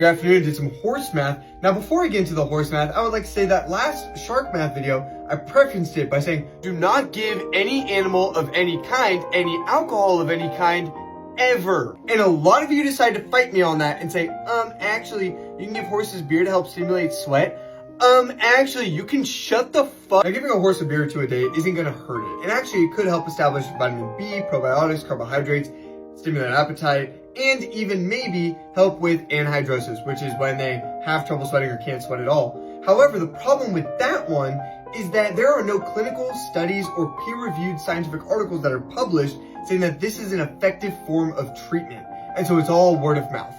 Good afternoon, did some horse math. Now before I get into the horse math, I would like to say that last shark math video, I prefaced it by saying, do not give any animal of any kind any alcohol of any kind ever. And a lot of you decide to fight me on that and say, actually, you can give horses beer to help stimulate sweat. Actually, you can shut the fuck. Now, giving a horse a beer or two a day isn't gonna hurt it. And actually, it could help establish vitamin B, probiotics, carbohydrates, stimulate appetite, and even maybe help with anhydrosis, which is when they have trouble sweating or can't sweat at all. However, the problem with that one is that there are no clinical studies or peer-reviewed scientific articles that are published saying that this is an effective form of treatment. And so it's all word of mouth,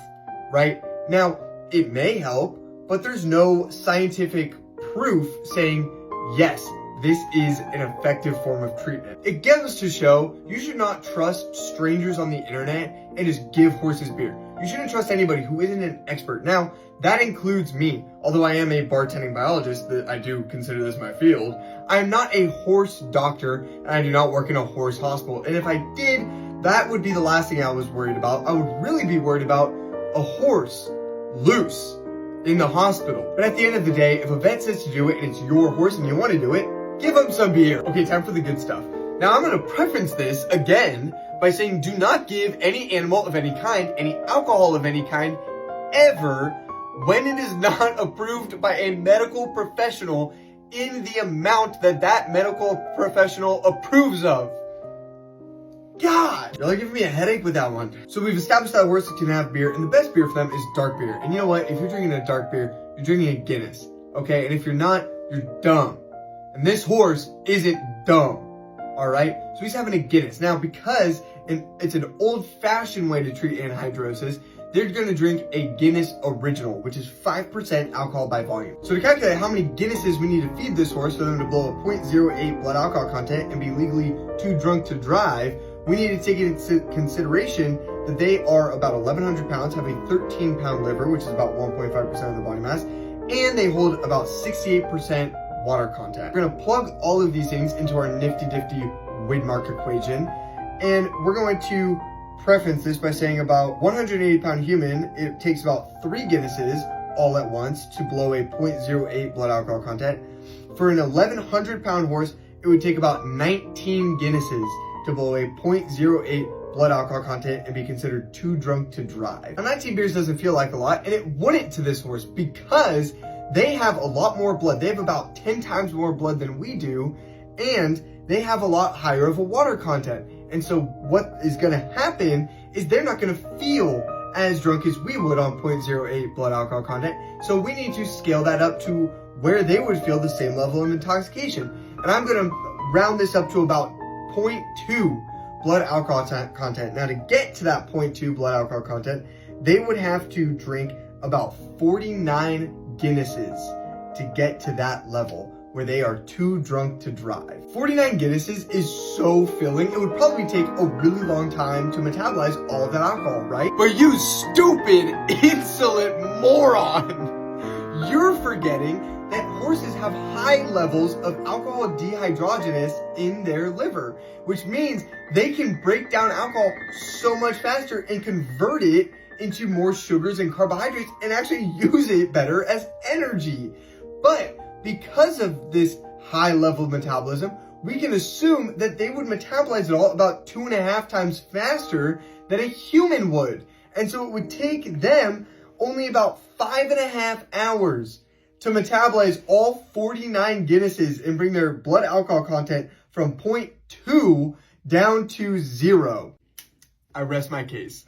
right? Now, it may help, but there's no scientific proof saying, yes, this is an effective form of treatment. It goes to show you should not trust strangers on the internet and just give horses beer. You shouldn't trust anybody who isn't an expert. Now, that includes me. Although I am a bartending biologist, that I do consider this my field, I'm not a horse doctor and I do not work in a horse hospital. And if I did, that would be the last thing I was worried about. I would really be worried about a horse loose in the hospital. But at the end of the day, if a vet says to do it and it's your horse and you want to do it, give them some beer. Okay, time for the good stuff. Now I'm going to preference this again by saying do not give any animal of any kind any alcohol of any kind ever when it is not approved by a medical professional in the amount that that medical professional approves of. God, you're like giving me a headache with that one. So we've established that horses can have beer, and the best beer for them is dark beer. And you know what? If you're drinking a dark beer, you're drinking a Guinness, okay? And if you're not, you're dumb. And this horse isn't dumb, all right? So he's having a Guinness. Now, because it's an old-fashioned way to treat anhydrosis, they're gonna drink a Guinness Original, which is 5% alcohol by volume. So to calculate how many Guinnesses we need to feed this horse for them to blow a 0.08 blood alcohol content and be legally too drunk to drive, we need to take into consideration that they are about 1,100 pounds, have a 13-pound liver, which is about 1.5% of their body mass, and they hold about 68% water content. We're gonna plug all of these things into our nifty-difty Widmark equation, and we're going to preference this by saying about 180-pound human, it takes about 3 Guinnesses all at once to blow a 0.08 blood alcohol content. For an 1,100-pound horse, it would take about 19 Guinnesses to blow a 0.08 blood alcohol content and be considered too drunk to drive. Now 19 beers doesn't feel like a lot, and it wouldn't to this horse because they have a lot more blood. They have about 10 times more blood than we do, and they have a lot higher of a water content. And so what is gonna happen is they're not gonna feel as drunk as we would on 0.08 blood alcohol content. So we need to scale that up to where they would feel the same level of intoxication. And I'm gonna round this up to about 0.2 blood alcohol content. Now to get to that 0.2 blood alcohol content, they would have to drink about 49 Guinnesses to get to that level where they are too drunk to drive. 49 Guinnesses is so filling, it would probably take a really long time to metabolize all of that alcohol, right? But you stupid, insolent moron! You're forgetting that horses have high levels of alcohol dehydrogenase in their liver, which means they can break down alcohol so much faster and convert it into more sugars and carbohydrates and actually use it better as energy. But because of this high level of metabolism, we can assume that they would metabolize it all about 2.5 times faster than a human would. And so it would take them only about 5.5 hours to metabolize all 49 Guinnesses and bring their blood alcohol content from 0.2 down to 0. I rest my case.